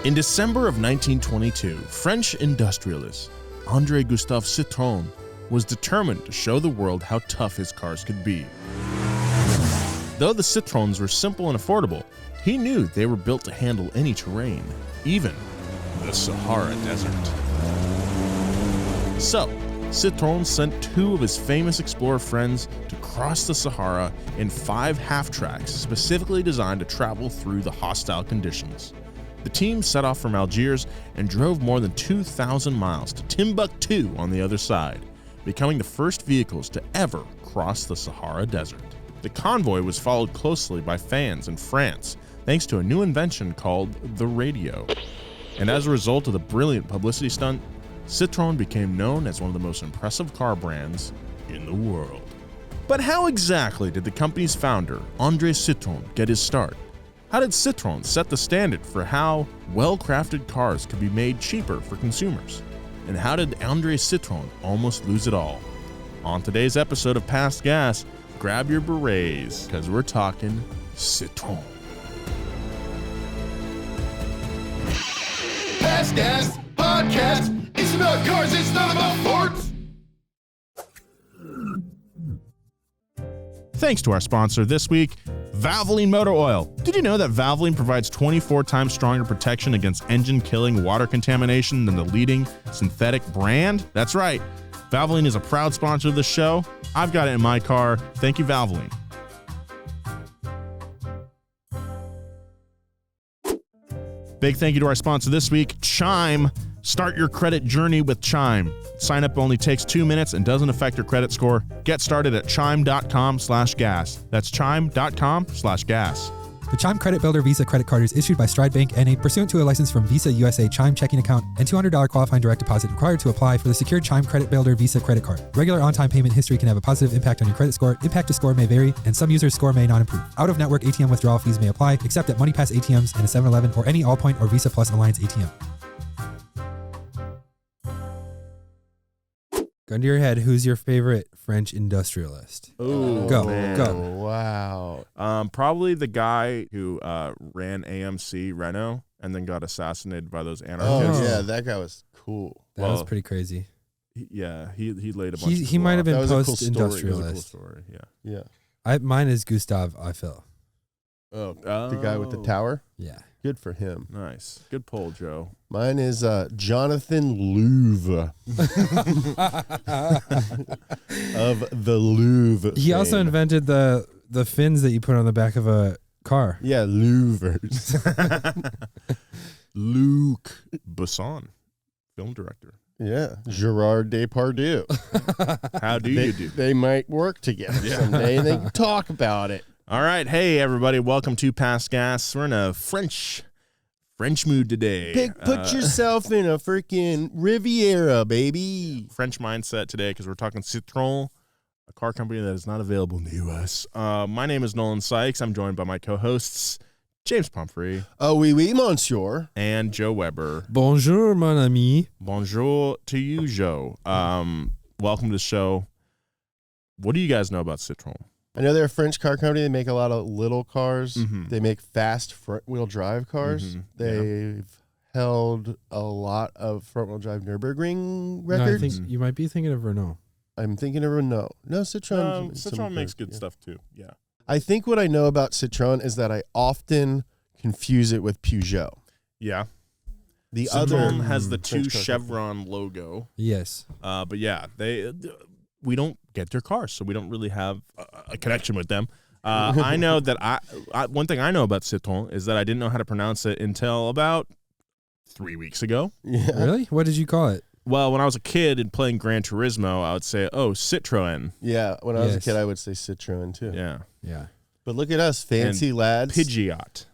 In December of 1922, French industrialist André-Gustave Citroën was determined to show the world how tough his cars could be. Though the Citroëns were simple and affordable, he knew they were built to handle any terrain, even the Saharan Desert. So, Citroën sent two of his famous explorer friends to cross the Sahara in 5 half-tracks specifically designed to travel through the hostile conditions. The team set off from Algiers and drove more than 2,000 miles to Timbuktu on the other side, becoming the first vehicles to ever cross the Sahara Desert. The convoy was followed closely by fans in France, thanks to a new invention called the radio. And as a result of the brilliant publicity stunt, Citroën became known as one of the most impressive car brands in the world. But how exactly did the company's founder, André Citroën, get his start? How did Citroën set the standard for how well-crafted cars could be made cheaper for consumers? And how did André Citroën almost lose it all? On today's episode of Past Gas, grab your berets, because we're talking Citroën. Past Gas Podcast. It's about cars, it's not about Fords. Thanks to our sponsor this week, Valvoline Motor Oil. Did you know that Valvoline provides 24 times stronger protection against engine-killing water contamination than the leading synthetic brand? That's right. Valvoline is a proud sponsor of the show. I've got it in my car. Thank you, Valvoline. Big thank you to our sponsor this week, Chime. Start your credit journey with Chime. Sign up only takes 2 minutes and doesn't affect your credit score. Get started at chime.com/gas. That's chime.com/gas. The Chime Credit Builder Visa credit card is issued by Stride Bank N.A. pursuant to a license from Visa USA Chime checking account and $200 qualifying direct deposit required to apply for the secured Chime Credit Builder Visa credit card. Regular on-time payment history can have a positive impact on your credit score. Impact to score may vary, and some users' score may not improve. Out-of-network ATM withdrawal fees may apply, except at MoneyPass ATMs and a 7-Eleven or any Allpoint or Visa Plus Alliance ATM. Gun to your head, who's your favorite French industrialist? Ooh, Go. Wow. Probably the guy who ran AMC Renault and then got assassinated by those anarchists. Oh, yeah, that guy was cool. That was pretty crazy. He laid a bunch of He might have been That was a cool post-industrialist. story, yeah. Yeah. Mine is Gustave Eiffel. Oh, the guy with the tower? Yeah. Good for him. Nice. Good poll, Joe. Mine is Jonathan Louvre of the Louvre. He also fame. invented the fins that you put on the back of a car. Yeah, Louvres. Luc Besson, film director. Yeah, Gerard Depardieu. How do you do? They might work together someday, and they can talk about it. All right. Hey, everybody. Welcome to Past Gas. We're in a French mood today. Put yourself in a freaking Riviera, baby. French mindset today because we're talking Citroën, a car company that is not available in the U.S. My name is Nolan Sykes. I'm joined by my co-hosts, James Pumphrey. Oh, oui, monsieur. And Joe Weber. Bonjour, mon ami. Bonjour to you, Joe. Welcome to the show. What do you guys know about Citroën? I know they're a French car company. They make a lot of little cars. Mm-hmm. They make fast front-wheel drive cars. Mm-hmm. They've held a lot of front-wheel drive Nürburgring No, I records. think you might be thinking of Renault. I'm thinking of Renault. No, Citroën. Citroën makes good stuff too. Yeah. I think what I know about Citroën is that I often confuse it with Peugeot. Yeah. The Citroën other has the two French car chevron logo. Yes. But yeah, we don't get their cars, so we don't really have a connection with them. I know that I one thing I know about Citroën is that I didn't know how to pronounce it until about 3 weeks ago. Yeah. Really? What did you call it? Well, when I was a kid and playing Gran Turismo, I would say, "Oh, Citroën." Yeah, when I was a Yes. kid, I would say Citroën too. Yeah. Yeah. But look at us, fancy lads. Pidgeot.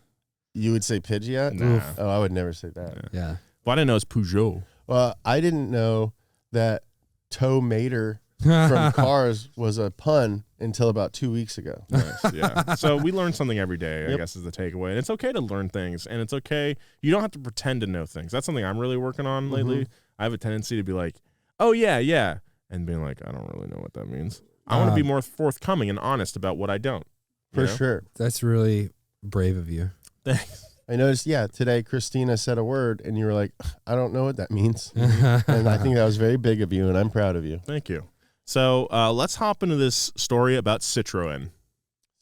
You would say Pidgeot? Nah. Oh, I would never say that. Yeah. Well, I didn't know it's Peugeot. Well, I didn't know that tow mater from Cars was a pun until about 2 weeks ago. Nice, yeah. So we learn something every day, I Yep. guess is the takeaway. And it's okay to learn things, and it's okay. You don't have to pretend to know things. That's something I'm really working on lately. I have a tendency to be like, oh, yeah, and being like, I don't really know what that means. I want to be more forthcoming and honest about what I don't. For sure. That's really brave of you. Thanks. I noticed, today Christina said a word, and you were like, I don't know what that means. And I think that was very big of you, and I'm proud of you. Thank you. So let's hop into this story about Citroën.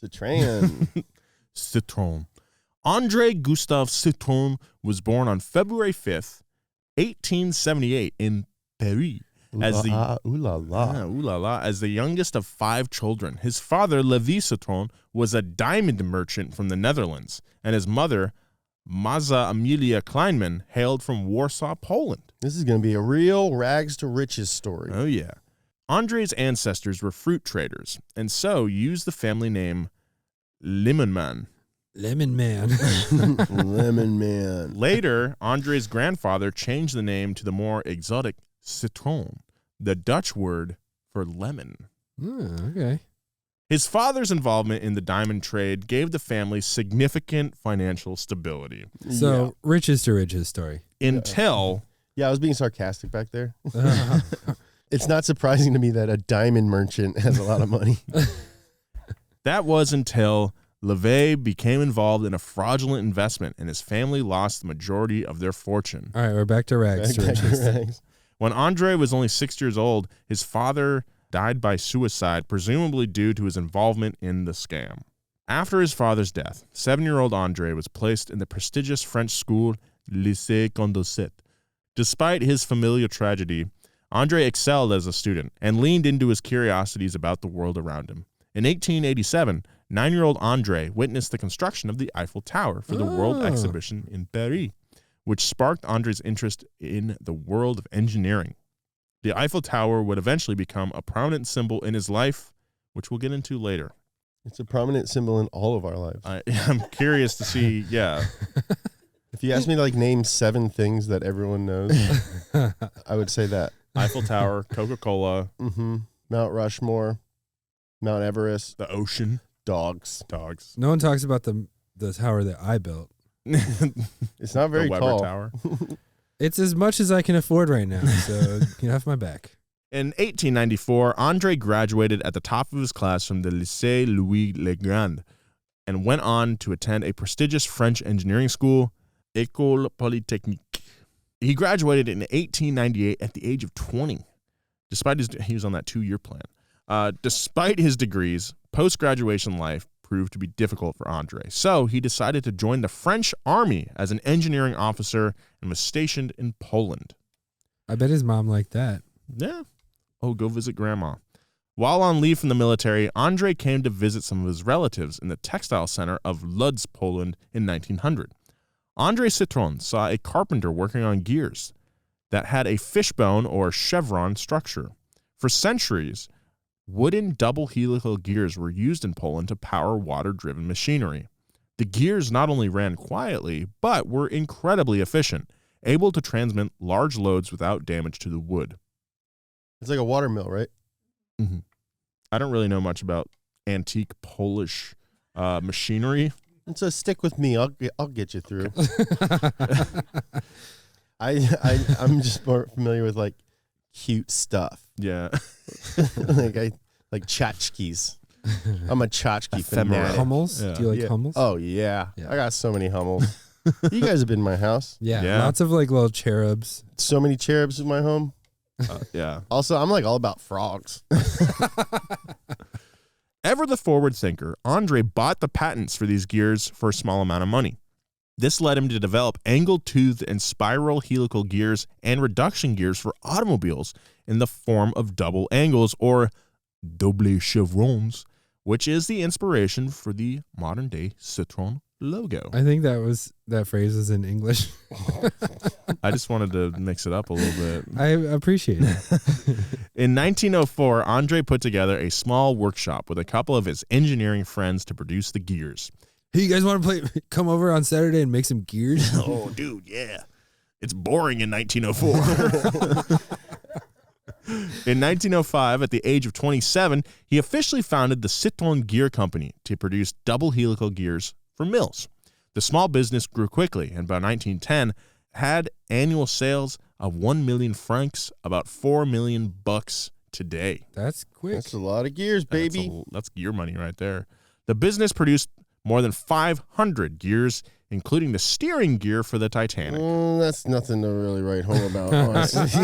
Citroën. Citroën. André-Gustave Citroën was born on February 5th, 1878 in Paris. As the youngest of 5 children. His father, Levi Citroën, was a diamond merchant from the Netherlands, and his mother, Maza Amelia Kleinman, hailed from Warsaw, Poland. This is going to be a real rags to riches story. Oh, yeah. Andre's ancestors were fruit traders, and so used the family name Lemon Man. Lemon Man. Lemon Man. Later, Andre's grandfather changed the name to the more exotic Citroën, the Dutch word for lemon. Okay. His father's involvement in the diamond trade gave the family significant financial stability. So, riches to riches story. Until... Yeah, I was being sarcastic back there. It's not surprising to me that a diamond merchant has a lot of money. That was until Levi became involved in a fraudulent investment, and his family lost the majority of their fortune. All right, we're back to rags to riches. When Andre was only 6 years old, his father died by suicide, presumably due to his involvement in the scam. After his father's death, 7-year-old Andre was placed in the prestigious French school Lycée Condorcet. Despite his familial tragedy, Andre excelled as a student and leaned into his curiosities about the world around him. In 1887, 9-year-old Andre witnessed the construction of the Eiffel Tower for the World Exhibition in Paris, which sparked Andre's interest in the world of engineering. The Eiffel Tower would eventually become a prominent symbol in his life, which we'll get into later. It's a prominent symbol in all of our lives. I'm curious to see, If you ask me to name 7 things that everyone knows, I would say that. Eiffel Tower, Coca-Cola. Mount Rushmore, Mount Everest. The ocean. Dogs. No one talks about the tower that I built. It's not very the Weber tall. Tower. It's as much as I can afford right now, so you have my back. In 1894, Andre graduated at the top of his class from the Lycée Louis le Grand and went on to attend a prestigious French engineering school, École Polytechnique. He graduated in 1898 at the age of 20. He was on that 2-year plan. Despite his degrees, post-graduation life proved to be difficult for Andre. So he decided to join the French army as an engineering officer and was stationed in Poland. I bet his mom liked that. Yeah. Oh, go visit grandma. While on leave from the military, Andre came to visit some of his relatives in the textile center of Lodz, Poland in 1900. André Citroën saw a carpenter working on gears that had a fishbone or chevron structure. For centuries, wooden double helical gears were used in Poland to power water-driven machinery. The gears not only ran quietly, but were incredibly efficient, able to transmit large loads without damage to the wood. It's like a water mill, right? Mm-hmm. I don't really know much about antique Polish machinery. And so stick with me. I'll get you through. I'm just more familiar with cute stuff. Yeah. like tchotchkes. I'm a tchotchke fanatic. Hummels? Yeah. Do you like Hummels? Oh yeah. I got so many Hummels. You guys have been in my house. Yeah. Lots of little cherubs. So many cherubs in my home. Yeah. Also, I'm all about frogs. Ever the forward thinker, Andre bought the patents for these gears for a small amount of money. This led him to develop angle-toothed and spiral helical gears and reduction gears for automobiles in the form of double angles, or double chevrons, which is the inspiration for the modern-day Citroën logo. I think that phrase is in English. I just wanted to mix it up a little bit. I appreciate it. In 1904, Andre put together a small workshop with a couple of his engineering friends to produce the gears. Hey, you guys want to come over on Saturday and make some gears? Oh, dude, yeah. It's boring in 1904. In 1905, at the age of 27, he officially founded the Citroën Gear Company to produce double helical gears for mills. The small business grew quickly, and by 1910, had annual sales of 1 million francs, about $4 million today. That's quick. That's a lot of gears, baby. That's gear money right there. The business produced more than 500 gears including the steering gear for the Titanic. That's nothing to really write home about, honestly.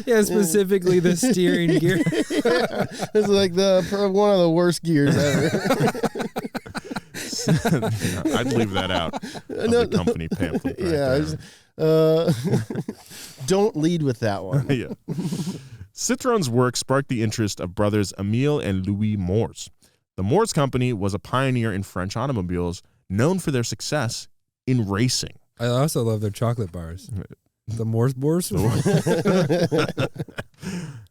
Yeah, specifically the steering gear. Yeah, it's like one of the worst gears ever. I'd leave that out of the company pamphlet. Don't lead with that one. Yeah. Citroën's work sparked the interest of brothers Emile and Louis Mors. The Mors Company was a pioneer in French automobiles, known for their success in racing. I also love their chocolate bars. The Mors Bars.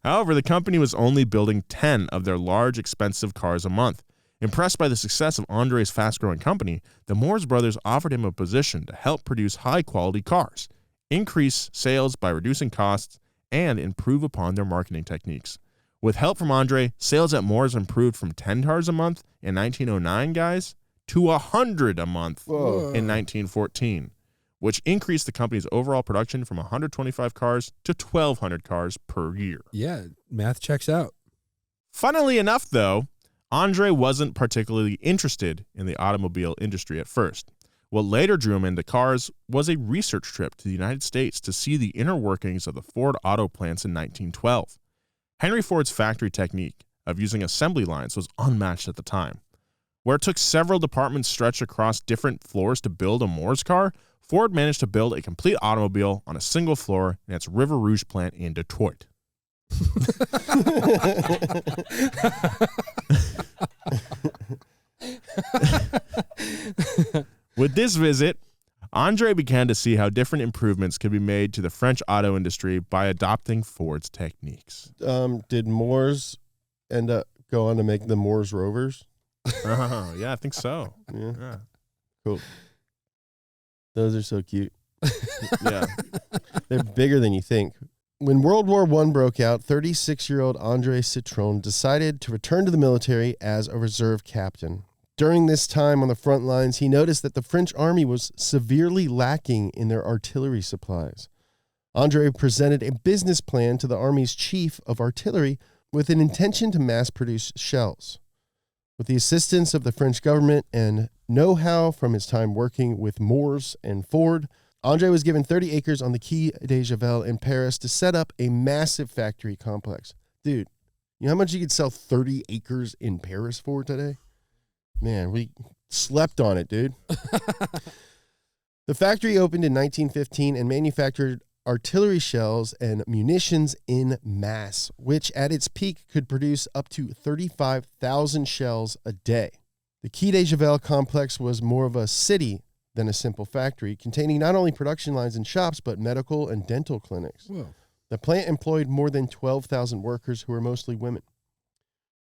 However, the company was only building 10 of their large, expensive cars a month. Impressed by the success of André's fast-growing company, the Mors brothers offered him a position to help produce high-quality cars, increase sales by reducing costs, and improve upon their marketing techniques. With help from André, sales at Mors improved from 10 cars a month in 1909, guys, to 100 a month in 1914, which increased the company's overall production from 125 cars to 1,200 cars per year. Yeah, math checks out. Funnily enough, though, André wasn't particularly interested in the automobile industry at first. What later drew him into cars was a research trip to the United States to see the inner workings of the Ford auto plants in 1912. Henry Ford's factory technique of using assembly lines was unmatched at the time. Where it took several departments stretched across different floors to build a Mors car, Ford managed to build a complete automobile on a single floor in its River Rouge plant in Detroit. With this visit, André began to see how different improvements could be made to the French auto industry by adopting Ford's techniques. Did Mors go on to make the Mors Rovers? Yeah, I think so. Yeah. Cool. Those are so cute. Yeah. They're bigger than you think. When World War I broke out, 36-year-old André Citroën decided to return to the military as a reserve captain. During this time on the front lines, he noticed that the French army was severely lacking in their artillery supplies. André presented a business plan to the army's chief of artillery with an intention to mass-produce shells. With the assistance of the French government and know-how from his time working with Mors and Ford, André was given 30 acres on the Quai des Javel in Paris to set up a massive factory complex. Dude, you know how much you could sell 30 acres in Paris for today? Man, we slept on it, dude. The factory opened in 1915 and manufactured artillery shells and munitions in mass, which at its peak could produce up to 35,000 shells a day. The Quai des Javel complex was more of a city than a simple factory, containing not only production lines and shops, but medical and dental clinics. Whoa. The plant employed more than 12,000 workers who were mostly women.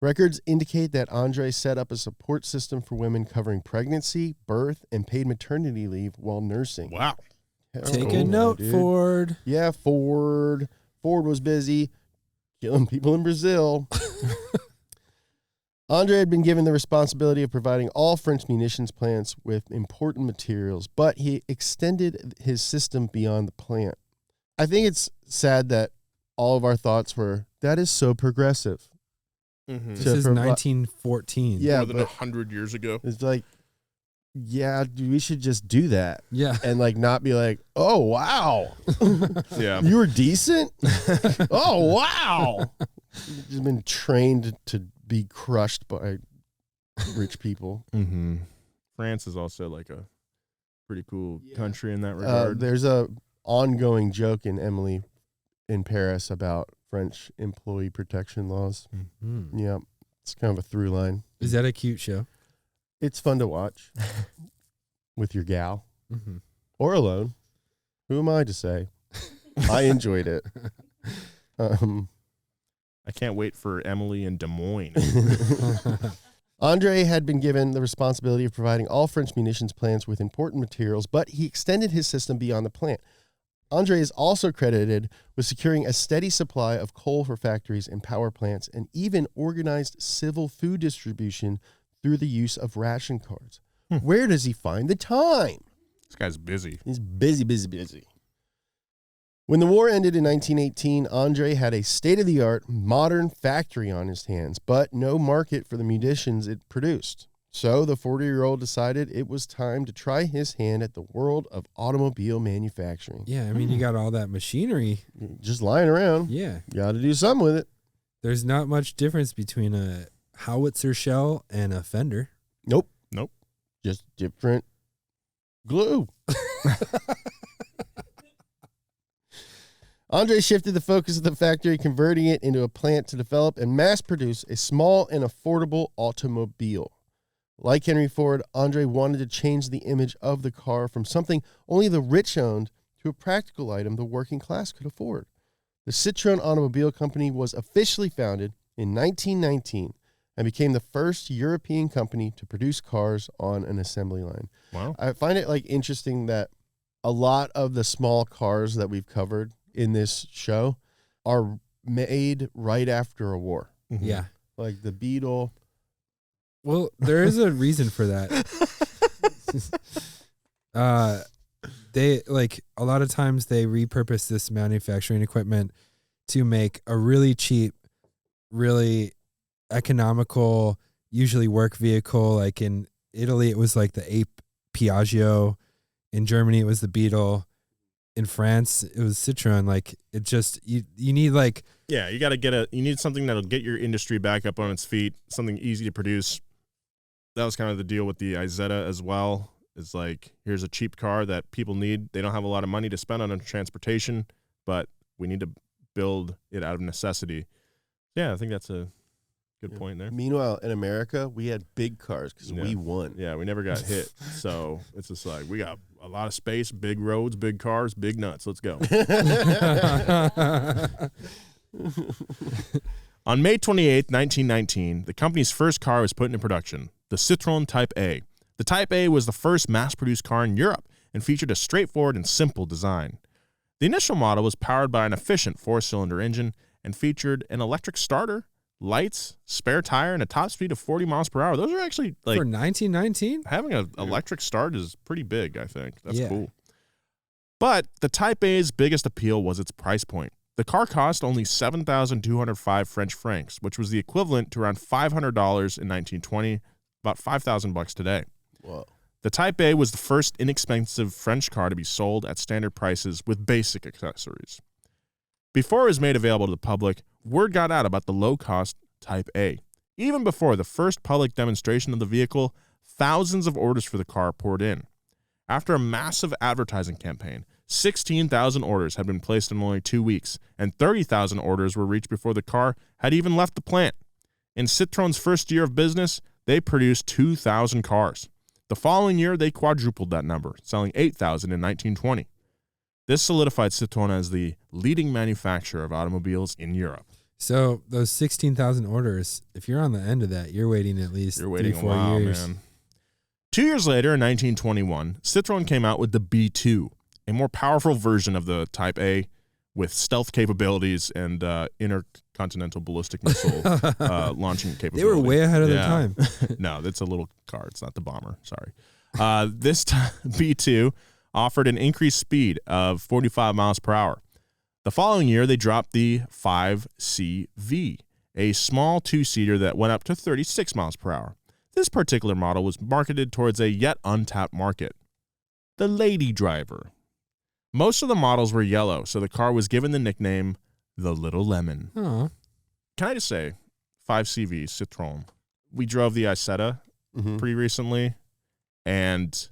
Records indicate that André set up a support system for women covering pregnancy, birth, and paid maternity leave while nursing. Wow. Take a note, dude. Ford. Yeah, Ford. Ford was busy killing people in Brazil. André had been given the responsibility of providing all French munitions plants with important materials, but he extended his system beyond the plant. I think it's sad that all of our thoughts were, that is so progressive. Mm-hmm. This is 1914. Yeah, More than but 100 years ago. it's like, yeah, we should just do that. Yeah. And like not be like, oh, wow. Yeah. You were decent? Oh, wow. You've just been trained to be crushed by rich people. Mm-hmm. France is also like a pretty cool country in that regard. There's a ongoing joke in Emily in Paris about French employee protection laws. Mm-hmm. Yeah, it's kind of a through line. Is that a cute show? It's fun to watch with your gal Mm-hmm. or alone. Who am I to say? I enjoyed it. I can't wait for Emily in Des Moines. André had been given the responsibility of providing all French munitions plants with important materials, but he extended his system beyond the plant. André is also credited with securing a steady supply of coal for factories and power plants, and even organized civil food distribution through the use of ration cards. Where does he find the time? This guy's busy. He's busy. When the war ended in 1918, André had a state-of-the-art, modern factory on his hands, but no market for the munitions it produced. So the 40-year-old decided it was time to try his hand at the world of automobile manufacturing. Yeah, I mean, you got all that machinery. Just lying around. Yeah. You got to do something with it. There's not much difference between a howitzer shell and a fender. Nope. Nope. Just different glue. André shifted the focus of the factory, converting it into a plant to develop and mass produce a small and affordable automobile. Like Henry Ford, André wanted to change the image of the car from something only the rich owned to a practical item the working class could afford. The Citroën Automobile Company was officially founded in 1919 and became the first European company to produce cars on an assembly line. Wow. I find it interesting that a lot of the small cars that we've covered in this show are made right after a war. Mm-hmm. Yeah. Like the Beetle. Well, there is a reason for that. They a lot of times they repurpose this manufacturing equipment to make a really cheap, really economical, usually work vehicle. Like in Italy, it was like the Ape Piaggio. In Germany, it was the Beetle. In France, it was Citroën. Like it just you need Yeah, you got to you need something that'll get your industry back up on its feet, something easy to produce. That was kind of the deal with the Isetta as well. It's here's a cheap car that people need. They don't have a lot of money to spend on transportation, but we need to build it out of necessity. Yeah, I think that's a good point there. Meanwhile, in America, we had big cars because we won. Yeah, we never got hit. So it's just we got a lot of space, big roads, big cars, big nuts. Let's go. On May 28, 1919, the company's first car was put into production, the Citroën Type A. The Type A was the first mass-produced car in Europe and featured a straightforward and simple design. The initial model was powered by an efficient 4-cylinder engine and featured an electric starter, lights, spare tire, and a top speed of 40 miles per hour. Those are actually for 1919. Having an electric start is pretty big, I think. That's cool. But the Type A's biggest appeal was its price point. The car cost only 7,205 French francs, which was the equivalent to around $500 in 1920, about $5,000 today. Whoa. The Type A was the first inexpensive French car to be sold at standard prices with basic accessories. Before it was made available to the public, word got out about the low-cost Type A. Even before the first public demonstration of the vehicle, thousands of orders for the car poured in. After a massive advertising campaign, 16,000 orders had been placed in only 2 weeks, and 30,000 orders were reached before the car had even left the plant. In Citroën's first year of business, they produced 2,000 cars. The following year, they quadrupled that number, selling 8,000 in 1920. This solidified Citroën as the leading manufacturer of automobiles in Europe. So those 16,000 orders, if you're on the end of that, you're waiting at least 3-4 years. Man. 2 years later, in 1921, Citroën came out with the B2, a more powerful version of the Type A with stealth capabilities and intercontinental ballistic missile launching capabilities. They were way ahead of their time. No, it's a little car. It's not the bomber. Sorry. This B2 offered an increased speed of 45 miles per hour. The following year, they dropped the 5CV, a small two-seater that went up to 36 miles per hour. This particular model was marketed towards a yet untapped market, the lady driver. Most of the models were yellow, so the car was given the nickname the Little Lemon. Aww. Can I just say, 5CV Citroën. We drove the Isetta pretty recently, and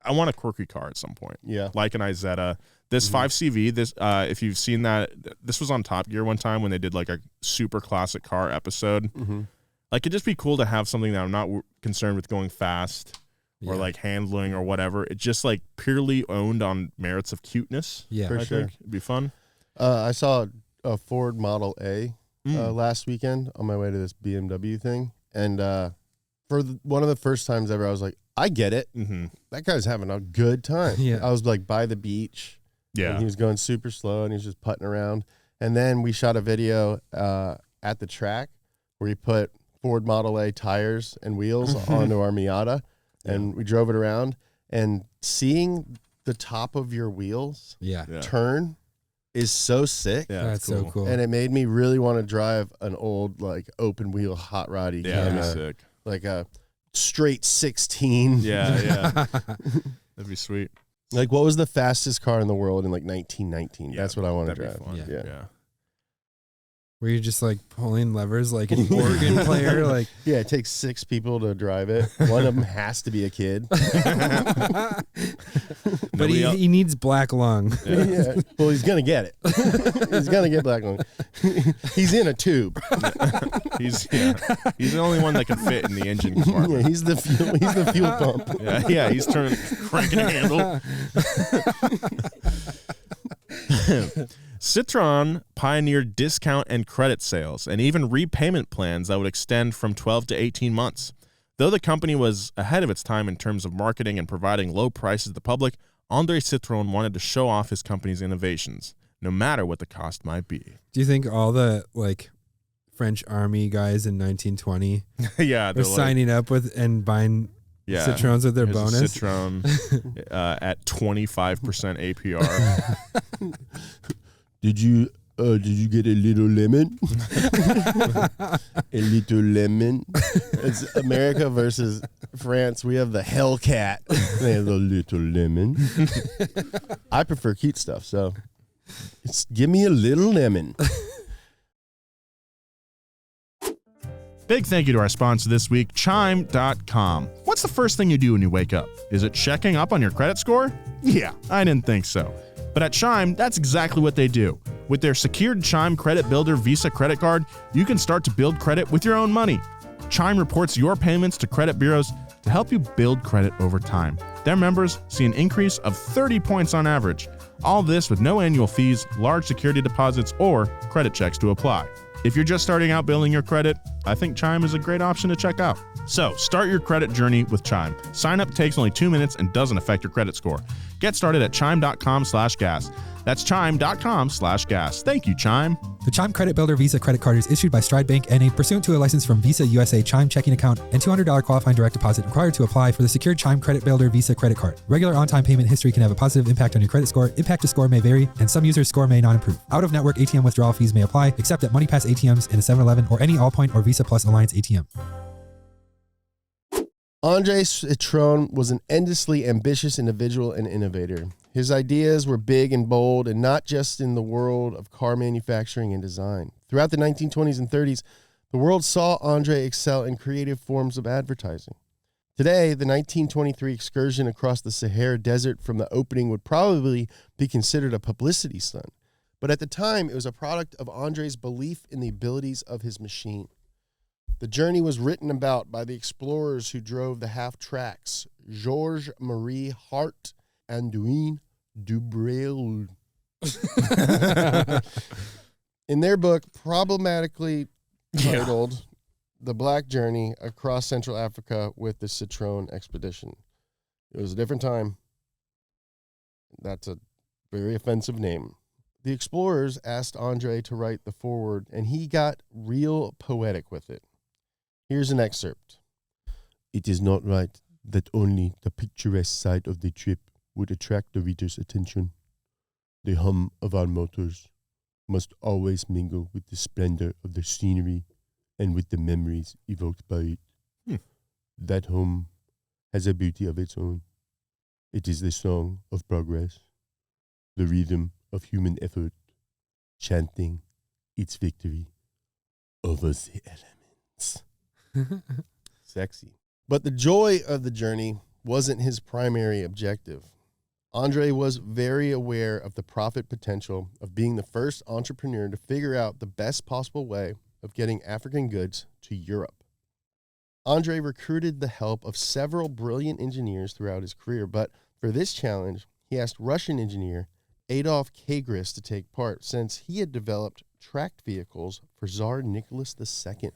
I want a Quirky car at some point. Yeah. Like an Isetta. This 5CV, this if you've seen that, this was on Top Gear one time when they did a super classic car episode. Mm-hmm. It'd just be cool to have something that I'm not concerned with going fast or handling or whatever. It just purely owned on merits of cuteness. Yeah, for sure. It'd be fun. I saw a Ford Model A last weekend on my way to this BMW thing. And for one of the first times ever, I was like, I get it. Mm-hmm. That guy's having a good time. Yeah. I was by the beach. Yeah. And he was going super slow and he was just putting around. And then we shot a video at the track where he put Ford Model A tires and wheels onto our Miata. And we drove it around, and seeing the top of your wheels turn is so sick. Yeah, that's so cool. And it made me really want to drive an old open wheel hot roddy. Yeah, that'd be sick. Like a straight 16. Yeah. That'd be sweet. Like, what was the fastest car in the world in like 1919? Yeah, That's what I want to that'd drive. be fun. Yeah. Where you're just like pulling levers like an organ player. Like, Yeah, it takes 6 people to drive it. One of them has to be a kid. but Nobody else- he needs black lung. Yeah. Well, he's going to get it. He's going to get black lung. He's in a tube. He's the only one that can fit in the engine compartment. Yeah, he's the fuel pump. Yeah, he's cranking a handle. Citroën pioneered discount and credit sales and even repayment plans that would extend from 12 to 18 months. Though the company was ahead of its time in terms of marketing and providing low prices to the public, André Citroën wanted to show off his company's innovations, no matter what the cost might be. Do you think all the like French army guys in 1920 Yeah, were signing up with and buying Citroëns with their here's a bonus? Citroën at 25% APR. Did you get a little lemon? A little lemon. It's America versus France. We have the Hellcat. They have the little lemon. I prefer cute stuff, so give me a little lemon. Big thank you to our sponsor this week, Chime.com. What's the first thing you do when you wake up? Is it checking up on your credit score? Yeah, I didn't think so. But at Chime, that's exactly what they do. With their secured Chime Credit Builder Visa credit card, you can start to build credit with your own money. Chime reports your payments to credit bureaus to help you build credit over time. Their members see an increase of 30 points on average. All this with no annual fees, large security deposits, or credit checks to apply. If you're just starting out building your credit, I think Chime is a great option to check out. So, start your credit journey with Chime. Sign up takes only 2 minutes and doesn't affect your credit score. Get started at chime.com/gas. That's chime.com/gas. Thank you, Chime. The Chime Credit Builder Visa credit card is issued by Stride Bank NA pursuant to a license from Visa USA Chime checking account and $200 qualifying direct deposit required to apply for the secured Chime Credit Builder Visa credit card. Regular on-time payment history can have a positive impact on your credit score. Impact to score may vary, and some users' score may not improve. Out-of-network ATM withdrawal fees may apply, except at MoneyPass ATMs in a 7-Eleven or any Allpoint or Visa Plus Alliance ATM. André Citroën was an endlessly ambitious individual and innovator. His ideas were big and bold, and not just in the world of car manufacturing and design. Throughout the 1920s and 30s, the world saw André excel in creative forms of advertising. Today, the 1923 excursion across the Saharan Desert from the opening would probably be considered a publicity stunt. But at the time, it was a product of André's belief in the abilities of his machine. The journey was written about by the explorers who drove the half-tracks, Georges-Marie Hart and Douin Dubreuil. In their book, problematically titled The Black Journey Across Central Africa with the Citroën Expedition. It was a different time. That's a very offensive name. The explorers asked André to write the foreword, and he got real poetic with it. Here's an excerpt. It is not right that only the picturesque side of the trip would attract the reader's attention. The hum of our motors must always mingle with the splendor of the scenery and with the memories evoked by it. That hum has a beauty of its own. It is the song of progress, the rhythm of human effort, chanting its victory over the elements. Sexy. But the joy of the journey wasn't his primary objective. André was very aware of the profit potential of being the first entrepreneur to figure out the best possible way of getting African goods to Europe. André recruited the help of several brilliant engineers throughout his career, but for this challenge, he asked Russian engineer Adolf Kagris to take part, since he had developed tracked vehicles for Tsar Nicholas II.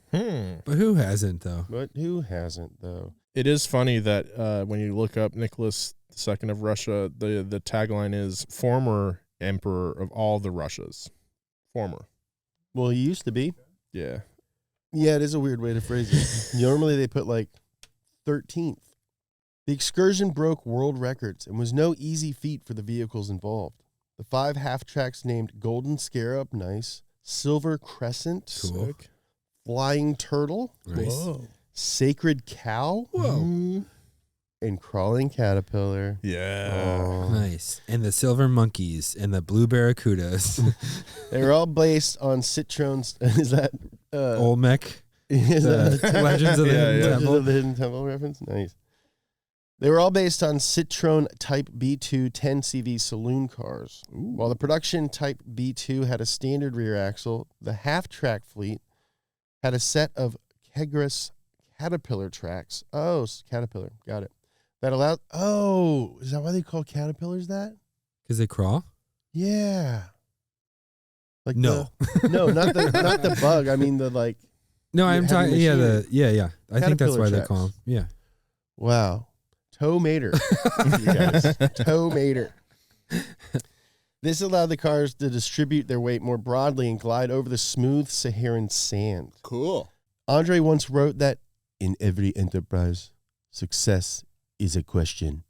But who hasn't, though? But who hasn't, though? It is funny that when you look up Nicholas II of Russia, the tagline is former emperor of all the Russias. Former. Well, he used to be. Yeah. Yeah, it is a weird way to phrase it. Normally they put like 13th. The excursion broke world records and was no easy feat for the vehicles involved. The 5 half-tracks named Golden Scarab, nice, Silver Crescent, Cool. Flying Turtle, Nice. Whoa. Sacred Cow. Whoa. And Crawling Caterpillar. Yeah. Oh. Nice. And the Silver Monkeys and the Blue Barracudas. They were all based on Citroen's. Is that Olmec. is The that Legends of the Hidden Legends Temple. of the Hidden Temple reference? Nice. They were all based on Citroën Type B2 10CV saloon cars. While the production Type B2 had a standard rear axle, the half-track fleet had a set of Kegris Caterpillar tracks. Oh, Caterpillar. Got it. That allowed... Oh, is that why they call Caterpillars that? Because they crawl? Yeah. Like No. No, not the bug. I mean the like... No, I'm talking... Yeah, machinery. I think that's why they Caterpillar call them. Yeah. Wow. Toe mater. You guys. Toe mater. This allowed the cars to distribute their weight more broadly and glide over the smooth Saharan sand. Cool. Andre once wrote that in every enterprise, success is a question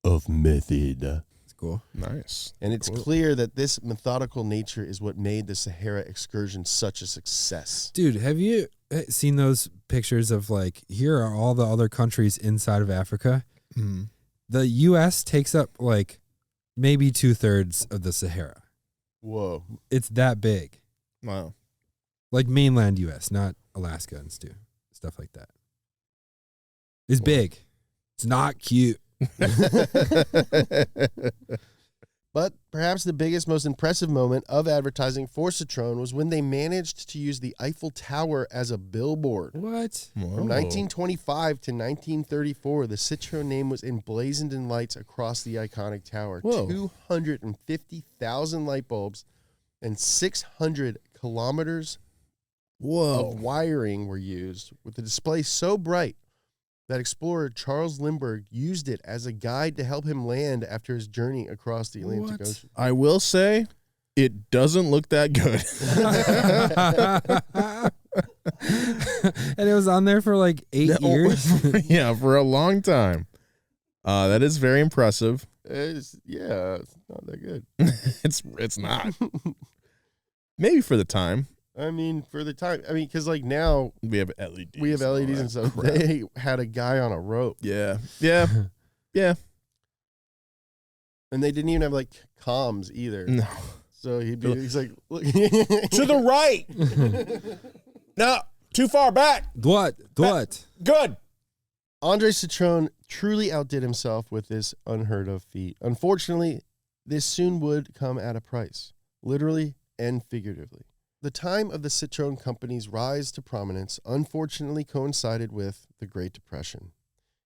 of method. It's cool. Nice. And it's clear that this methodical nature is what made the Sahara excursion such a success. Dude, have you seen those pictures of like, here are all the other countries inside of Africa? Mm. The U.S. takes up like maybe 2/3 of the Sahara. Whoa. It's that big. Wow. Like mainland U.S., not Alaska and stuff like that. It's big. It's not cute. But perhaps the biggest, most impressive moment of advertising for Citroën was when they managed to use the Eiffel Tower as a billboard. What? From 1925 to 1934, the Citroën name was emblazoned in lights across the iconic tower. Whoa. 250,000 light bulbs and 600 kilometers of wiring were used, with the display so bright that explorer Charles Lindbergh used it as a guide to help him land after his journey across the Atlantic Ocean. I will say, it doesn't look that good. And it was on there for like 8 years. Yeah, for a long time. That is very impressive. It's not that good. It's not. Maybe for the time. I mean, for the time. I mean, because like now We have LEDs. we have LEDs and stuff. crap. They had a guy on a rope, Yeah. Yeah. Yeah. and they didn't even have like comms either. No. So he's like, look. To the right. No, too far back. What? Good. André Citroën truly outdid himself with this unheard of feat. Unfortunately, this soon would come at a price, literally and figuratively. The time of the Citroën company's rise to prominence unfortunately coincided with the Great Depression.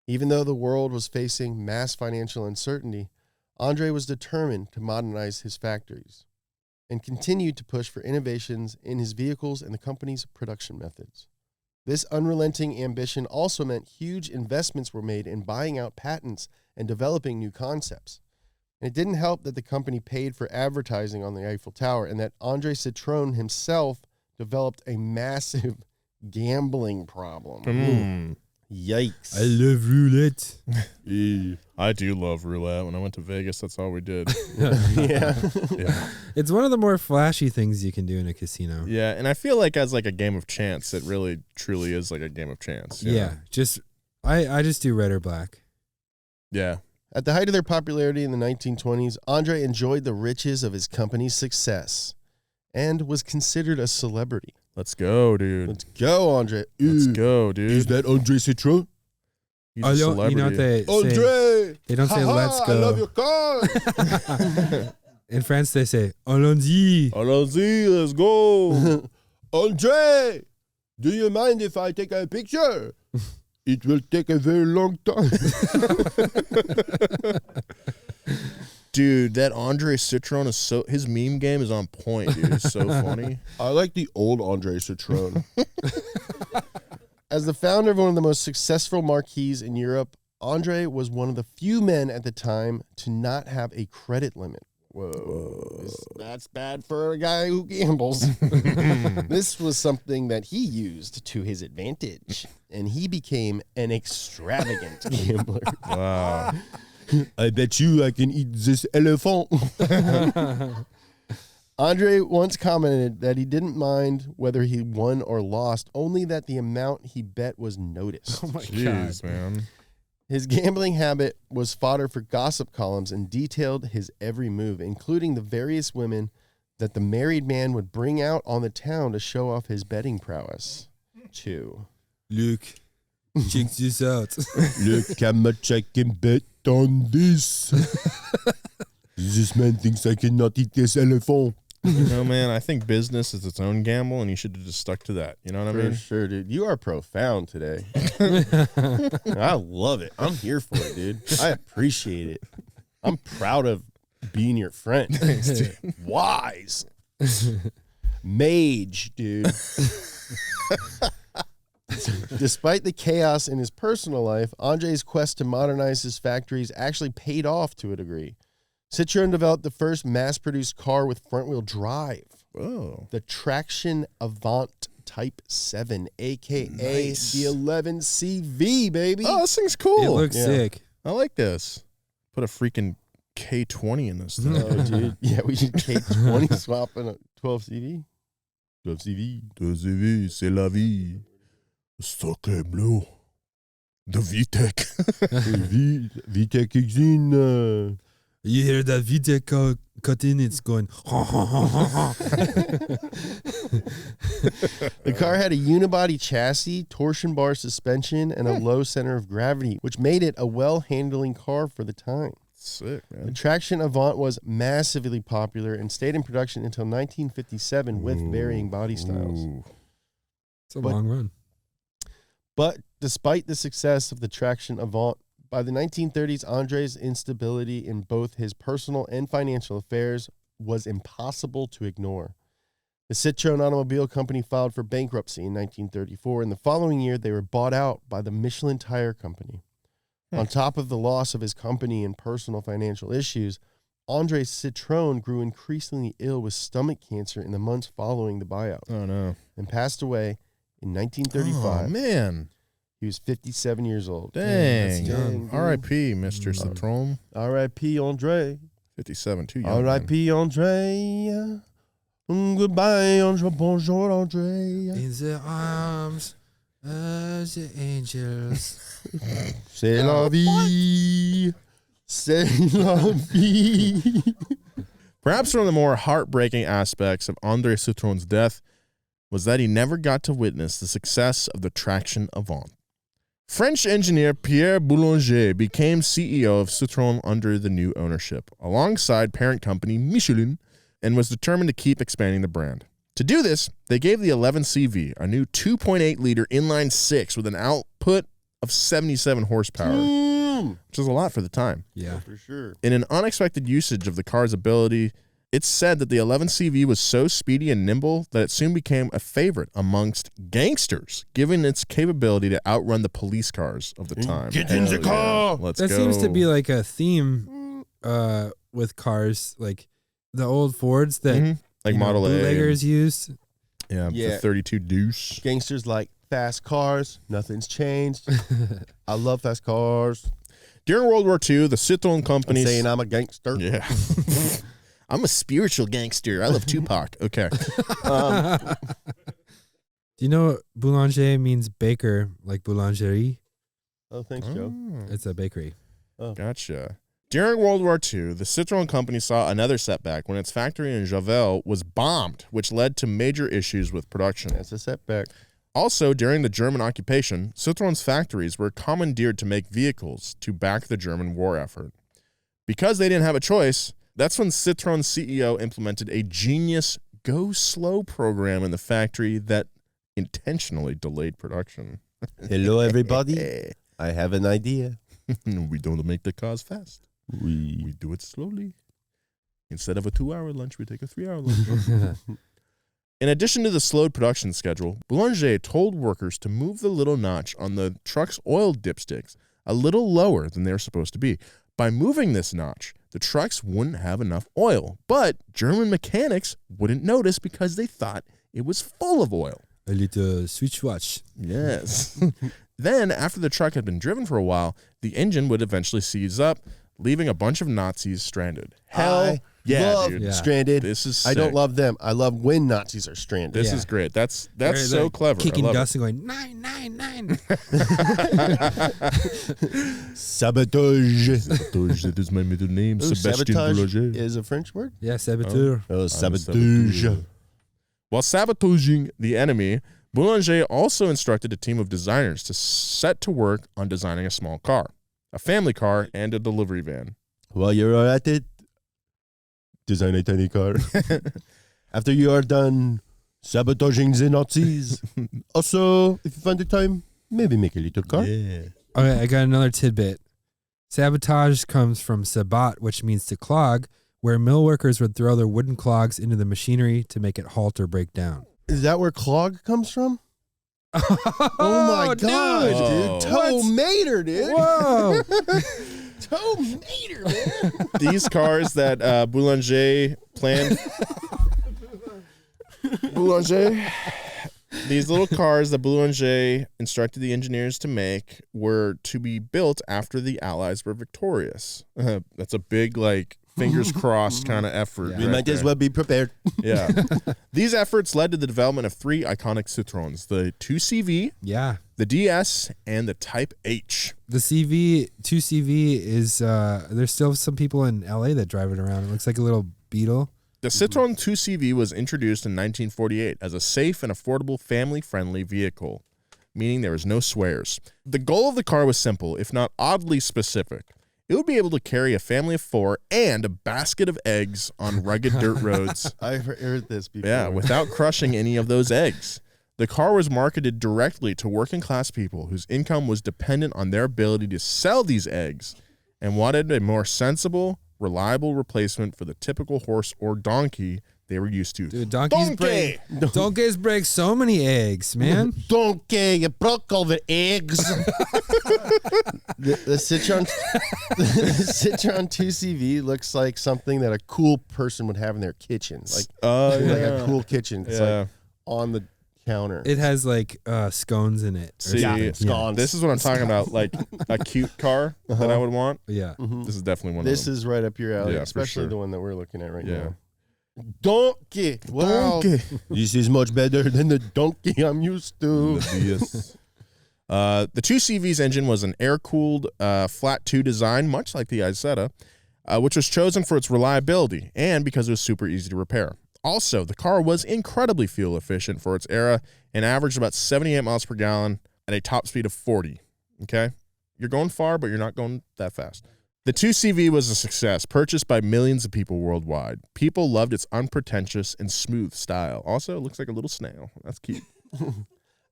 Even though the world was facing mass financial uncertainty, André was determined to modernize his factories and continued to push for innovations in his vehicles and the company's production methods. This unrelenting ambition also meant huge investments were made in buying out patents and developing new concepts. And it didn't help that the company paid for advertising on the Eiffel Tower and that André Citroën himself developed a massive gambling problem. Yikes. I love roulette. I do love roulette. When I went to Vegas, that's all we did. Yeah. Yeah. It's one of the more flashy things you can do in a casino. Yeah, and I feel like as like a game of chance, it really truly is like a game of chance. you Yeah. know? Just I just do red or black. Yeah. At the height of their popularity in the 1920s, André enjoyed the riches of his company's success and was considered a celebrity. Let's go, dude. Let's go, André. Let's go, dude. Is that André Citroën? He's a celebrity. You know what they say? André! They don't say let's go. I love your car! In France, they say allons-y. Allons-y, let's go. André! Do you mind if I take a picture? It will take a very long time. Dude, that André Citroën is so... His meme game is on point, dude. It's so funny. I like the old André Citroën. As the founder of one of the most successful marques in Europe, André was one of the few men at the time to not have a credit limit. Whoa. That's bad for a guy who gambles. This was something that he used to his advantage, and he became an extravagant gambler. Wow. I bet you I can eat this elephant. Andre once commented that he didn't mind whether he won or lost, only that the amount he bet was noticed. Oh my Jeez, God. man. His gambling habit was fodder for gossip columns and detailed his every move, including the various women that the married man would bring out on the town to show off his betting prowess. 2. Look, check this out. Look how much I can bet on this. This man thinks I cannot eat this elephant. You know, man, I think business is its own gamble, and you should have just stuck to that. You know what I mean? For sure, dude. You are profound today. I love it. I'm here for it, dude. I appreciate it. I'm proud of being your friend. Wise. Mage, dude. Despite the chaos in his personal life, André's quest to modernize his factories actually paid off to a degree. Citroën developed the first mass-produced car with front-wheel drive. Whoa. The Traction Avant Type 7, a.k.a. Nice. the 11CV, baby. Oh, this thing's cool. It looks Yeah. sick. I like this. Put a freaking K20 in this thing. Oh, dude. Yeah, we should K20 swap in a 12CV. 12CV. 12CV, c'est la vie. Sacré bleu. The VTEC. VTEC Exine. You hear that VTEC cut in, it's going. The car had a unibody chassis, torsion bar suspension, and a low center of gravity, which made it a well-handling car for the time. Sick, The man. Traction Avant was massively popular and stayed in production until 1957 with varying body styles. Ooh. It's a But- long run. But despite the success of the Traction Avant, by the 1930s, André's instability in both his personal and financial affairs was impossible to ignore. The Citroën Automobile Company filed for bankruptcy in 1934, and the following year they were bought out by the Michelin Tire Company. On top of the loss of his company and personal financial issues, André Citroën grew increasingly ill with stomach cancer in the months following the buyout Oh, no. and passed away in 1935. Oh, man. He was 57 years old. Dang. young, dude. R.I.P., Mr. Citroën. R.I.P. Andre. 57, too young. man. R.I.P. Andre. Goodbye, Andre. Bonjour, Andre. In the arms of the angels. C'est la vie. C'est la vie. Perhaps one of the more heartbreaking aspects of André Citroën's death was that he never got to witness the success of the Traction Avant. French engineer Pierre Boulanger became CEO of Citroën under the new ownership, alongside parent company Michelin, and was determined to keep expanding the brand. To do this, they gave the 11CV a new 2.8-liter inline-six with an output of 77 horsepower, which is a lot for the time. Yeah. For sure. In an unexpected usage of the car's ability, it's said that the 11CV was so speedy and nimble that it soon became a favorite amongst gangsters, given its capability to outrun the police cars of the time. Get in the Hell car! yeah. Let's That go. seems to be like a theme with cars, like the old Fords that Mhm. Like you know, Model A. bootleggers used. Yeah, Yeah. the 32 Deuce. Gangsters like fast cars. Nothing's changed. I love fast cars. During World War II, the Citroën I'm company... saying I'm a gangster. Yeah. I'm a spiritual gangster. I love Tupac. Okay. Do you know boulanger means baker, like boulangerie? Oh, thanks, Joe. It's a bakery. Gotcha. During World War II, the Citroën company saw another setback when its factory in Javel was bombed, which led to major issues with production. That's a setback. Also, during the German occupation, Citroën's factories were commandeered to make vehicles to back the German war effort. Because they didn't have a choice, that's when Citroën's CEO implemented a genius go-slow program in the factory that intentionally delayed production. Hello, everybody. I have an idea. We don't make the cars fast. We do it slowly. Instead of a 2-hour lunch, we take a 3-hour lunch. In addition to the slowed production schedule, Boulanger told workers to move the little notch on the truck's oil dipsticks a little lower than they're supposed to be. By moving this notch, the trucks wouldn't have enough oil, but German mechanics wouldn't notice because they thought it was full of oil. A little switch watch. Yes. Then, after the truck had been driven for a while, the engine would eventually seize up, leaving a bunch of Nazis stranded. Hell Yeah, love dude. Yeah. Stranded. This is I don't sick. love them. I love when Nazis are stranded. This Yeah. is great. That's They're, so like, clever. Kicking I love dust and going 999. Sabotage. Sabotage, that is my middle name. Ooh, Sebastian sabotage Boulanger. is a French word? Yeah, saboteur. Oh, sabotage. While sabotaging the enemy, Boulanger also instructed a team of designers to set to work on designing a small car, a family car, and a delivery van. While you're at it, design a tiny car. After you are done sabotaging the Nazis, also, if you find the time, maybe make a little car. Yeah. Okay, I got another tidbit. Sabotage comes from sabat, which means to clog, where mill workers would throw their wooden clogs into the machinery to make it halt or break down. Is that where clog comes from? Oh my dude. god, Whoa. dude. Toe Mater, dude. Whoa! Toe Mater, man. These cars that Boulanger planned. Boulanger. These little cars that Boulanger instructed the engineers to make were to be built after the Allies were victorious. That's a big, like, fingers crossed kind of effort. Yeah. We right might as there. well be prepared. Yeah. These efforts led to the development of three iconic Citroëns, the 2CV, Yeah. the DS, and the Type H. The CV, 2CV is, there's still some people in LA that drive it around. It looks like a little Beetle. The Citroën 2CV was introduced in 1948 as a safe and affordable family-friendly vehicle, meaning there was no swears. The goal of the car was simple, if not oddly specific. It would be able to carry a family of four and a basket of eggs on rugged dirt roads. I've heard this before. Yeah, without crushing any of those eggs. The car was marketed directly to working class people whose income was dependent on their ability to sell these eggs and wanted a more sensible, reliable replacement for the typical horse or donkey they were used to. Dude, donkeys break so many eggs, man. Donkey, you broke all the eggs. the Citroën, the Citroën 2CV looks like something that a cool person would have in their kitchen. Like a cool kitchen. It's like on the counter. It has like scones in it. or See, something. scones. this is what I'm talking about, like a cute car that I would want. Yeah. This is definitely one This of them. is right up your alley, Yeah, for especially sure. the one that we're looking at right Yeah. now. Donkey. Wow. Donkey. This is much better than the donkey I'm used to. The 2CV's engine was an air-cooled flat 2 design, much like the Isetta, which was chosen for its reliability and because it was super easy to repair. Also, the car was incredibly fuel efficient for its era and averaged about 78 miles per gallon at a top speed of 40. Okay? You're going far, but you're not going that fast. The 2CV was a success, purchased by millions of people worldwide. People loved its unpretentious and smooth style. Also, it looks like a little snail. That's cute.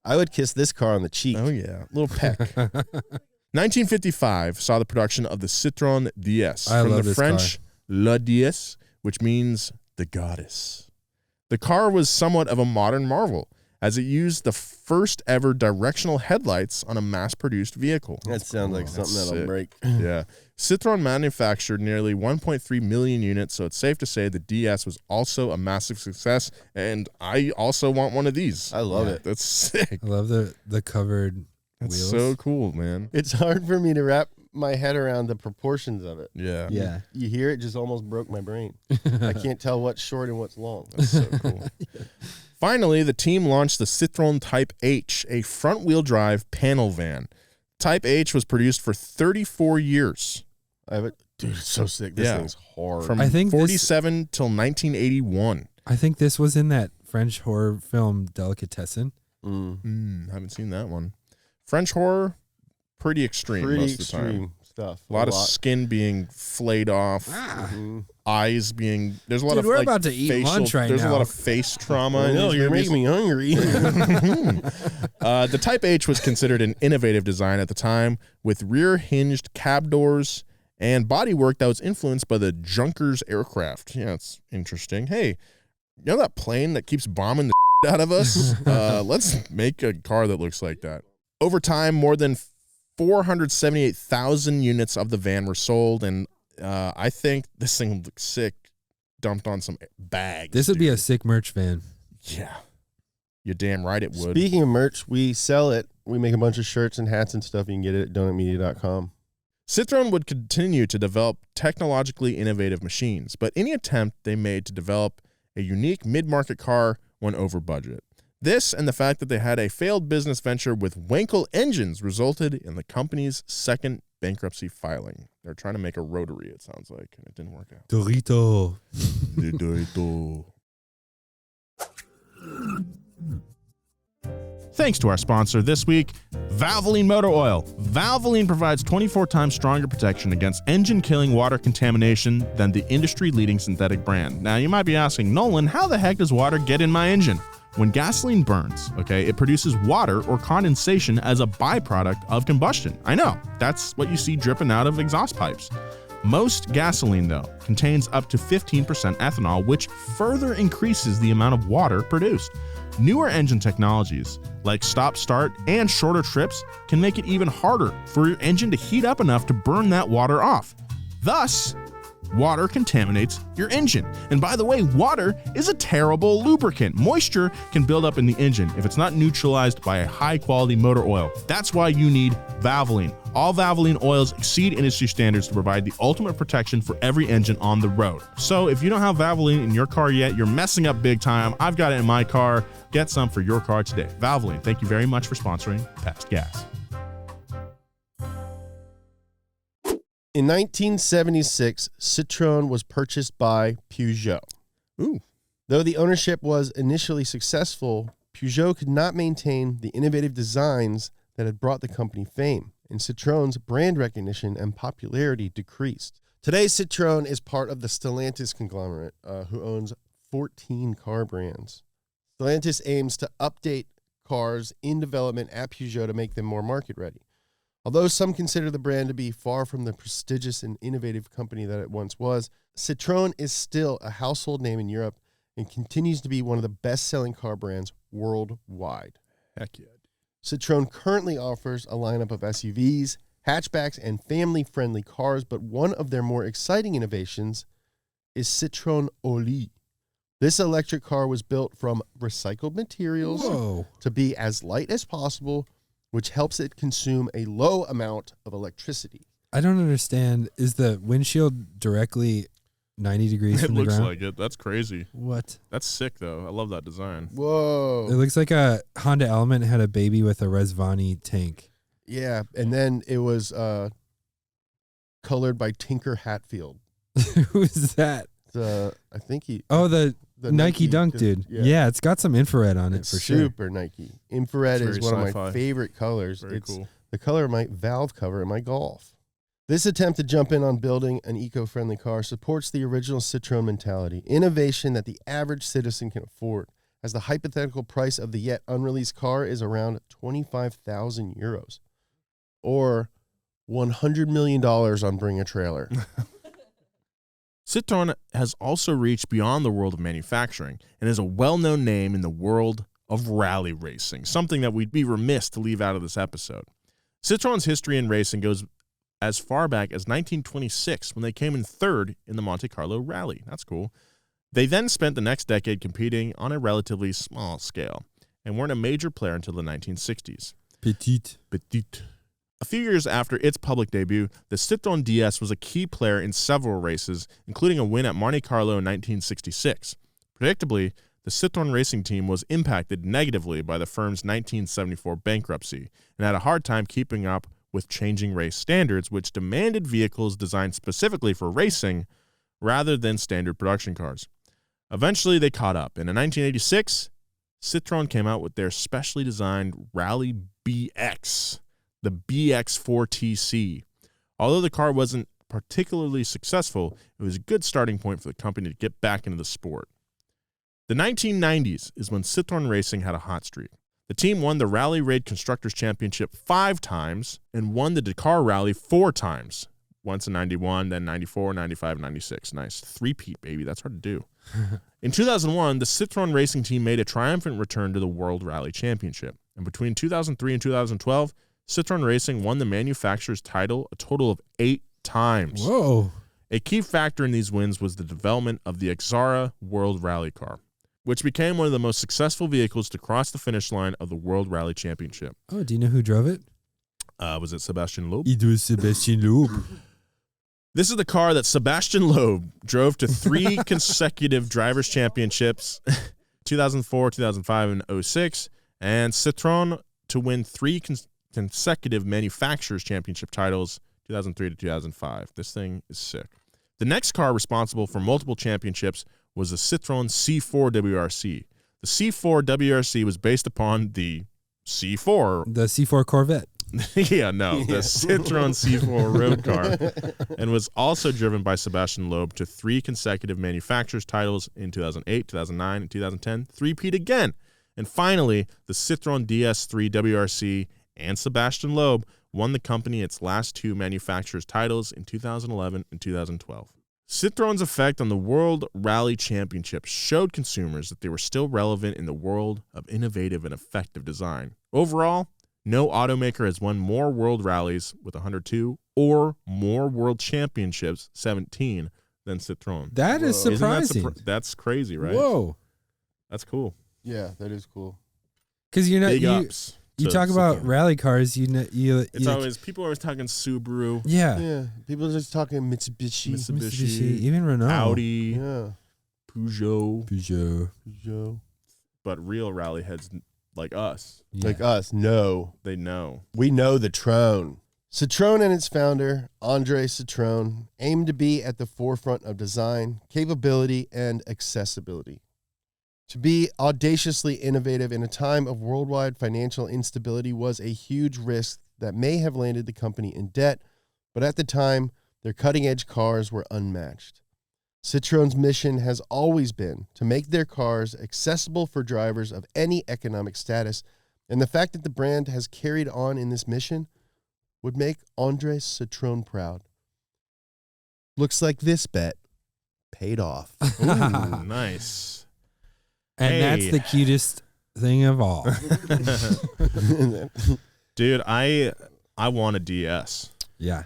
I would kiss this car on the cheek. Oh, yeah. Little peck. 1955 saw the production of the Citroën DS I from love the this French La Déesse, which means the goddess. The car was somewhat of a modern marvel, as it used the first ever directional headlights on a mass-produced vehicle. That sounds like something That's that'll sick. break. Yeah. Citroën manufactured nearly 1.3 million units, so it's safe to say the DS was also a massive success, and I also want one of these. I love Yeah. it. That's sick. I love the covered That's wheels. so cool, man. It's hard for me to wrap my head around the proportions of it. Yeah. Yeah. You hear it, just almost broke my brain. I can't tell what's short and what's long. That's so cool. Finally, the team launched the Citroën Type H, a front-wheel drive panel van. Type H was produced for 34 years, I have it. Dude, it's so sick. This Yeah. thing's hard. from I think 47 till 1981. I think this was in that French horror film Delicatessen. Haven't seen that one. French horror, pretty extreme Pretty most of the time. extreme stuff. A lot of skin being flayed off, eyes being. There's a lot Dude, of we're like, about to eat facial, lunch right There's a now. lot of face trauma. I in know, these you're movies. making me hungry. The Type H was considered an innovative design at the time, with rear-hinged cab doors and bodywork that was influenced by the Junkers aircraft. Yeah, it's interesting. Hey, you know that plane that keeps bombing the out of us? Let's make a car that looks like that. Over time, more than 478,000 units of the van were sold, and I think this thing looks sick. Dumped on some bags. This would be a dude. sick merch van. Yeah. You're damn right it would. Speaking of merch, we sell it. We make a bunch of shirts and hats and stuff. You can get it at donutmedia.com. Citroën would continue to develop technologically innovative machines, but any attempt they made to develop a unique mid-market car went over budget. This and the fact that they had a failed business venture with Wankel engines resulted in the company's second bankruptcy filing. They're trying to make a rotary, it sounds like, and it didn't work out. Dorito. Dorito. Thanks to our sponsor this week, Valvoline Motor Oil. Valvoline provides 24 times stronger protection against engine-killing water contamination than the industry-leading synthetic brand. Now, you might be asking, Nolan, how the heck does water get in my engine? When gasoline burns, it produces water or condensation as a byproduct of combustion. I know, that's what you see dripping out of exhaust pipes. Most gasoline, though, contains up to 15% ethanol, which further increases the amount of water produced. Newer engine technologies, like stop-start and shorter trips, can make it even harder for your engine to heat up enough to burn that water off. Thus, water contaminates your engine. And by the way, water is a terrible lubricant. Moisture can build up in the engine if it's not neutralized by a high-quality motor oil. That's why you need Valvoline. All Valvoline oils exceed industry standards to provide the ultimate protection for every engine on the road. So if you don't have Valvoline in your car yet, you're messing up big time. I've got it in my car. Get some for your car today. Valvoline, thank you very much for sponsoring Past Gas. In 1976, Citroën was purchased by Peugeot. Ooh. Though the ownership was initially successful, Peugeot could not maintain the innovative designs that had brought the company fame, and Citroën's brand recognition and popularity decreased. Today, Citroën is part of the Stellantis conglomerate, who owns 14 car brands. Stellantis aims to update cars in development at Peugeot to make them more market-ready. Although some consider the brand to be far from the prestigious and innovative company that it once was, Citroën is still a household name in Europe and continues to be one of the best-selling car brands worldwide. Heck yeah. Citroën currently offers a lineup of SUVs, hatchbacks, and family-friendly cars, but one of their more exciting innovations is Citroën Oli. This electric car was built from recycled materials to be as light as possible, which helps it consume a low amount of electricity. I don't understand. Is the windshield directly 90 degrees from the ground? It looks like it. That's crazy. What? That's sick, though. I love that design. Whoa. It looks like a Honda Element had a baby with a Resvani tank. Yeah, and then it was colored by Tinker Hatfield. Who's that? I think he... Oh, the Nike Dunk dude. Yeah, it's got some infrared on it for sure. Super Nike. Infrared is one of my favorite colors. Very cool. The color of my valve cover in my Golf. This attempt to jump in on building an eco-friendly car supports the original Citroën mentality, innovation that the average citizen can afford, as the hypothetical price of the yet unreleased car is around 25,000 euros, or $100 million on Bring a Trailer. Citroën has also reached beyond the world of manufacturing and is a well-known name in the world of rally racing, something that we'd be remiss to leave out of this episode. Citroën's history in racing goes as far back as 1926 when they came in third in the Monte Carlo Rally. That's cool. They then spent the next decade competing on a relatively small scale and weren't a major player until the 1960s. Petite. A few years after its public debut, the Citroën DS was a key player in several races, including a win at Monte Carlo in 1966. Predictably, the Citroën racing team was impacted negatively by the firm's 1974 bankruptcy and had a hard time keeping up with changing race standards, which demanded vehicles designed specifically for racing rather than standard production cars. Eventually, they caught up, and in 1986, Citroën came out with their specially designed Rally BX, the BX4TC. Although the car wasn't particularly successful, it was a good starting point for the company to get back into the sport. The 1990s is when Citroën Racing had a hot streak. The team won the Rally Raid Constructors Championship 5 times and won the Dakar Rally 4 times. Once in 91, then 94, 95, 96. Nice. 3-peat, baby. That's hard to do. In 2001, the Citroën Racing team made a triumphant return to the World Rally Championship. And between 2003 and 2012, Citroën Racing won the manufacturer's title a total of 8 times. Whoa. A key factor in these wins was the development of the Exara World Rally car, which became one of the most successful vehicles to cross the finish line of the World Rally Championship. Oh, do you know who drove it? Was it Sebastian Loeb? It was Sebastian Loeb. This is the car that Sebastian Loeb drove to 3 consecutive drivers' championships, 2004, 2005, and 06, and Citroën to win 3 consecutive manufacturers' championship titles, 2003 to 2005. This thing is sick. The next car responsible for multiple championships was the Citroën C4 WRC. The C4 WRC was based upon the C4. The C4 Corvette. The Citroën C4 road car, and was also driven by Sebastian Loeb to 3 consecutive manufacturers' titles in 2008, 2009, and 2010, three-peat again. And finally, the Citroën DS3 WRC and Sebastian Loeb won the company its last 2 manufacturers' titles in 2011 and 2012. Citroën's effect on the World Rally Championship showed consumers that they were still relevant in the world of innovative and effective design. Overall, no automaker has won more world rallies with 102 or more world championships, 17, than Citroën. That is surprising. That's crazy, right? Whoa. That's cool. Yeah, that is cool. Because Big ups. You talk about rally cars, it's always, people are always talking Subaru, yeah. People are just talking Mitsubishi. even Renault, Audi, Yeah. Peugeot. But But real rally heads like us, like us, no. they know. We know the Citroën. Citroën and its founder, André Citroën, aimed to be at the forefront of design, capability, and accessibility. To be audaciously innovative in a time of worldwide financial instability was a huge risk that may have landed the company in debt, but at the time, their cutting-edge cars were unmatched. Citroën's mission has always been to make their cars accessible for drivers of any economic status, and the fact that the brand has carried on in this mission would make André Citroën proud. Looks like this bet paid off. Ooh, nice. And that's Hey. the cutest thing of all. Dude, I want a DS. Yeah.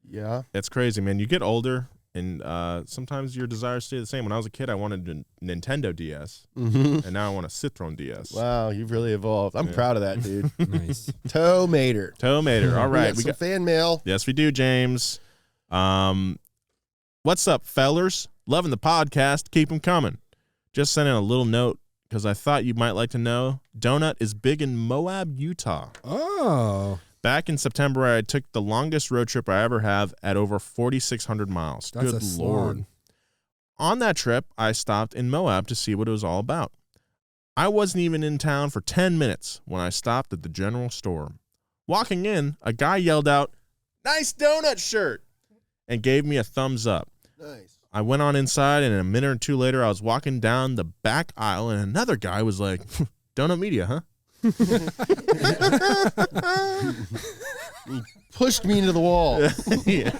Yeah. It's crazy, man. You get older, and sometimes your desires stay the same. When I was a kid, I wanted a Nintendo DS, and now I want a Citroën DS. Wow, you've really evolved. I'm proud of that, dude. Nice. Tomater. All right, We got some fan mail. Yes, we do, James. What's up, fellers? Loving the podcast. Keep them coming. Just sent in a little note because I thought you might like to know. Donut is big in Moab, Utah. Oh. Back in September, I took the longest road trip I ever have at over 4,600 miles. That's Good a Lord. slog. On that trip, I stopped in Moab to see what it was all about. I wasn't even in town for 10 minutes when I stopped at the general store. Walking in, a guy yelled out, "Nice donut shirt," and gave me a thumbs up. Nice. I went on inside, and a minute or two later, I was walking down the back aisle, and another guy was like, "Donut Media, huh?" He pushed me into the wall. Yeah.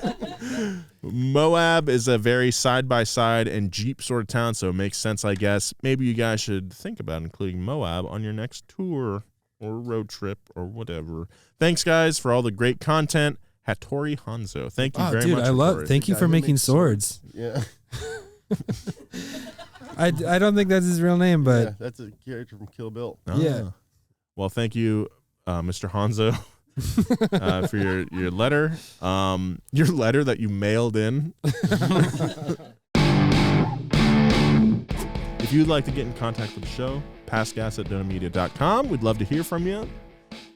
Moab is a very side-by-side and Jeep sort of town, so it makes sense, I guess. Maybe you guys should think about including Moab on your next tour or road trip or whatever. Thanks, guys, for all the great content. Hattori Hanzo. Thank you very much. Hattori. Thank you guy for who making makes swords. Yeah. I don't think that's his real name, Yeah, but that's a character from Kill Bill. yeah. Well, thank you, Mr. Hanzo, for your letter. Your letter that you mailed in. If you'd like to get in contact with the show, passgas@donutmedia.com. We'd love to hear from you.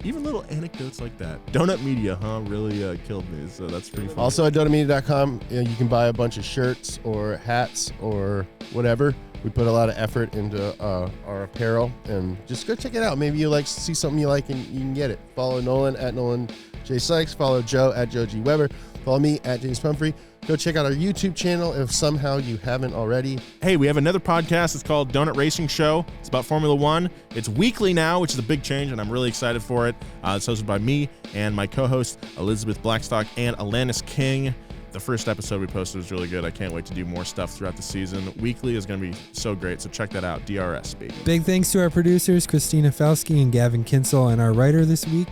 Even little anecdotes like that. Donut Media, really killed me, so that's pretty fun. Also at donutmedia.com, you can buy a bunch of shirts or hats or whatever. We put a lot of effort into our apparel, and just go check it out. Maybe you see something you like and you can get it. Follow Nolan at Nolan J. Sykes. Follow Joe at Joe G. Weber. Follow me at James Pumphrey. Go check out our YouTube channel if somehow you haven't already. Hey, we have another podcast. It's called Donut Racing Show. It's about Formula One. It's weekly now, which is a big change, and I'm really excited for it. It's hosted by me and my co-host, Elizabeth Blackstock and Alanis King. The first episode we posted was really good. I can't wait to do more stuff throughout the season. Weekly is going to be so great, so check that out. DRS, baby. Big thanks to our producers, Christina Falski and Gavin Kinsel, and our writer this week,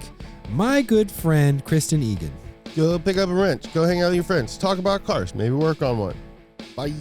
my good friend, Kristen Egan. Go pick up a wrench. Go hang out with your friends. Talk about cars. Maybe work on one. Bye.